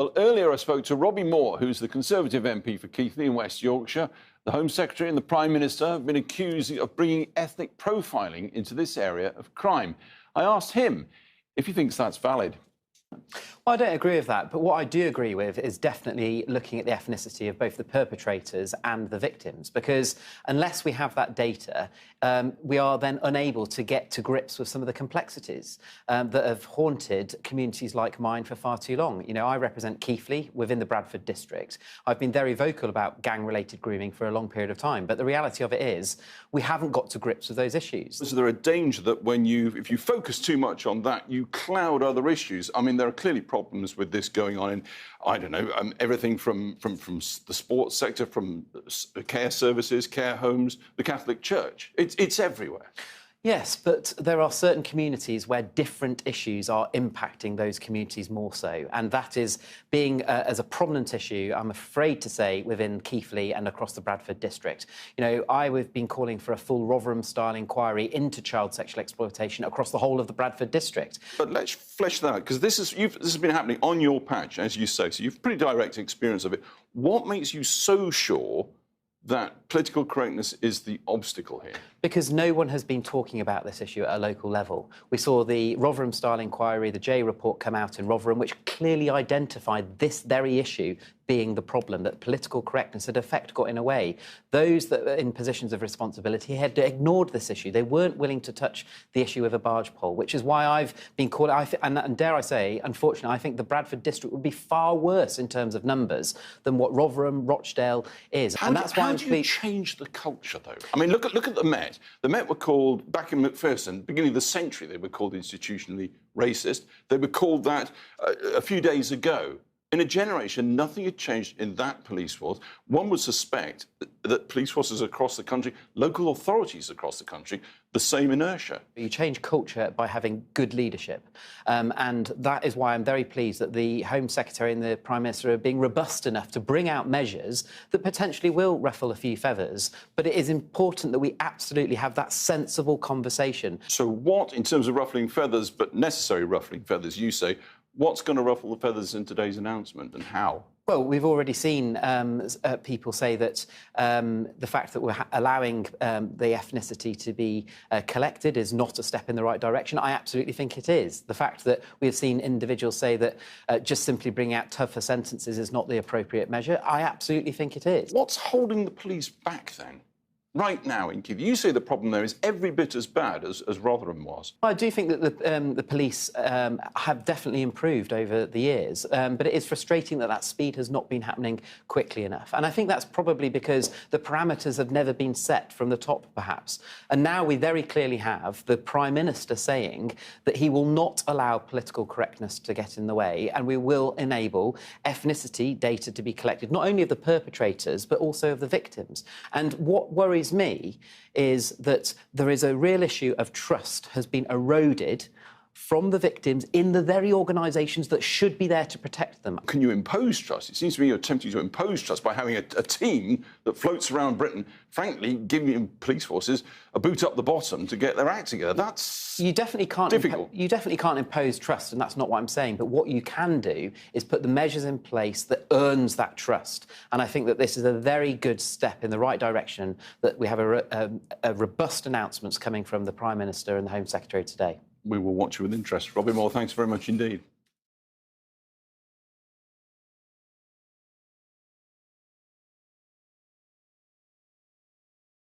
Well, earlier I spoke to Robbie Moore, who's the Conservative MP for Keighley in West Yorkshire. The Home Secretary and the Prime Minister have been accused of bringing ethnic profiling into this area of crime. I asked him if he thinks that's valid. Well, I don't agree with that, but what I do agree with is definitely looking at the ethnicity of both the perpetrators and the victims, because unless we have that data, we are then unable to get to grips with some of the complexities that have haunted communities like mine for far too long. You know, I represent Keighley within the Bradford district. I've been very vocal about gang-related grooming for a long period of time, but the reality of it is we haven't got to grips with those issues. Is there a danger that if you focus too much on that, you cloud other issues? I mean, there are clearly problems with this going on in, I don't know, everything from the sports sector, from care services, care homes, the Catholic Church. It's everywhere. Yes, but there are certain communities where different issues are impacting those communities more so, and that is being as a prominent issue, I'm afraid to say, within Keighley and across the Bradford district. You know, I've been calling for a full Rotherham-style inquiry into child sexual exploitation across the whole of the Bradford district. But let's flesh that out, because this has been happening on your patch, as you say, so you've pretty direct experience of it. What makes you so sure that political correctness is the obstacle here? Because no one has been talking about this issue at a local level. We saw the Rotherham-style inquiry, the J report come out in Rotherham, which clearly identified this very issue being the problem, that political correctness had in effect got in a way. Those that were in positions of responsibility had ignored this issue. They weren't willing to touch the issue with a barge pole, which is why I've been calling, and dare I say, unfortunately, I think the Bradford district would be far worse in terms of numbers than what Rotherham, Rochdale is. How do you change the culture, though? I mean, look at the Met. The Met were called, back in Macpherson, beginning of the century, they were called institutionally racist. They were called that a few days ago. In a generation, nothing had changed in that police force. One would suspect that police forces across the country, local authorities across the country, the same inertia. You change culture by having good leadership. And that is why I'm very pleased that the Home Secretary and the Prime Minister are being robust enough to bring out measures that potentially will ruffle a few feathers. But it is important that we absolutely have that sensible conversation. So what, in terms of ruffling feathers, but necessary ruffling feathers, you say, what's going to ruffle the feathers in today's announcement, and how? Well, we've already seen people say that the fact that we're allowing the ethnicity to be collected is not a step in the right direction. I absolutely think it is. The fact that we've seen individuals say that just simply bringing out tougher sentences is not the appropriate measure, I absolutely think it is. What's holding the police back, then? Right now in Keighley, you say the problem there is every bit as bad as Rotherham was. I do think that the police have definitely improved over the years, but it is frustrating that that speed has not been happening quickly enough. And I think that's probably because the parameters have never been set from the top, perhaps. And now we very clearly have the Prime Minister saying that he will not allow political correctness to get in the way, and we will enable ethnicity data to be collected, not only of the perpetrators, but also of the victims. And what worries me is that there is a real issue of trust has been eroded from the victims in the very organisations that should be there to protect them. Can you impose trust? It seems to me you're attempting to impose trust by having a team that floats around Britain, frankly, giving police forces a boot up the bottom to get their act together. That's difficult. You definitely can't impose trust, and that's not what I'm saying. But what you can do is put the measures in place that earns that trust. And I think that this is a very good step in the right direction, that we have a robust announcements coming from the Prime Minister and the Home Secretary today. We will watch you with interest. Robbie Moore, thanks very much indeed.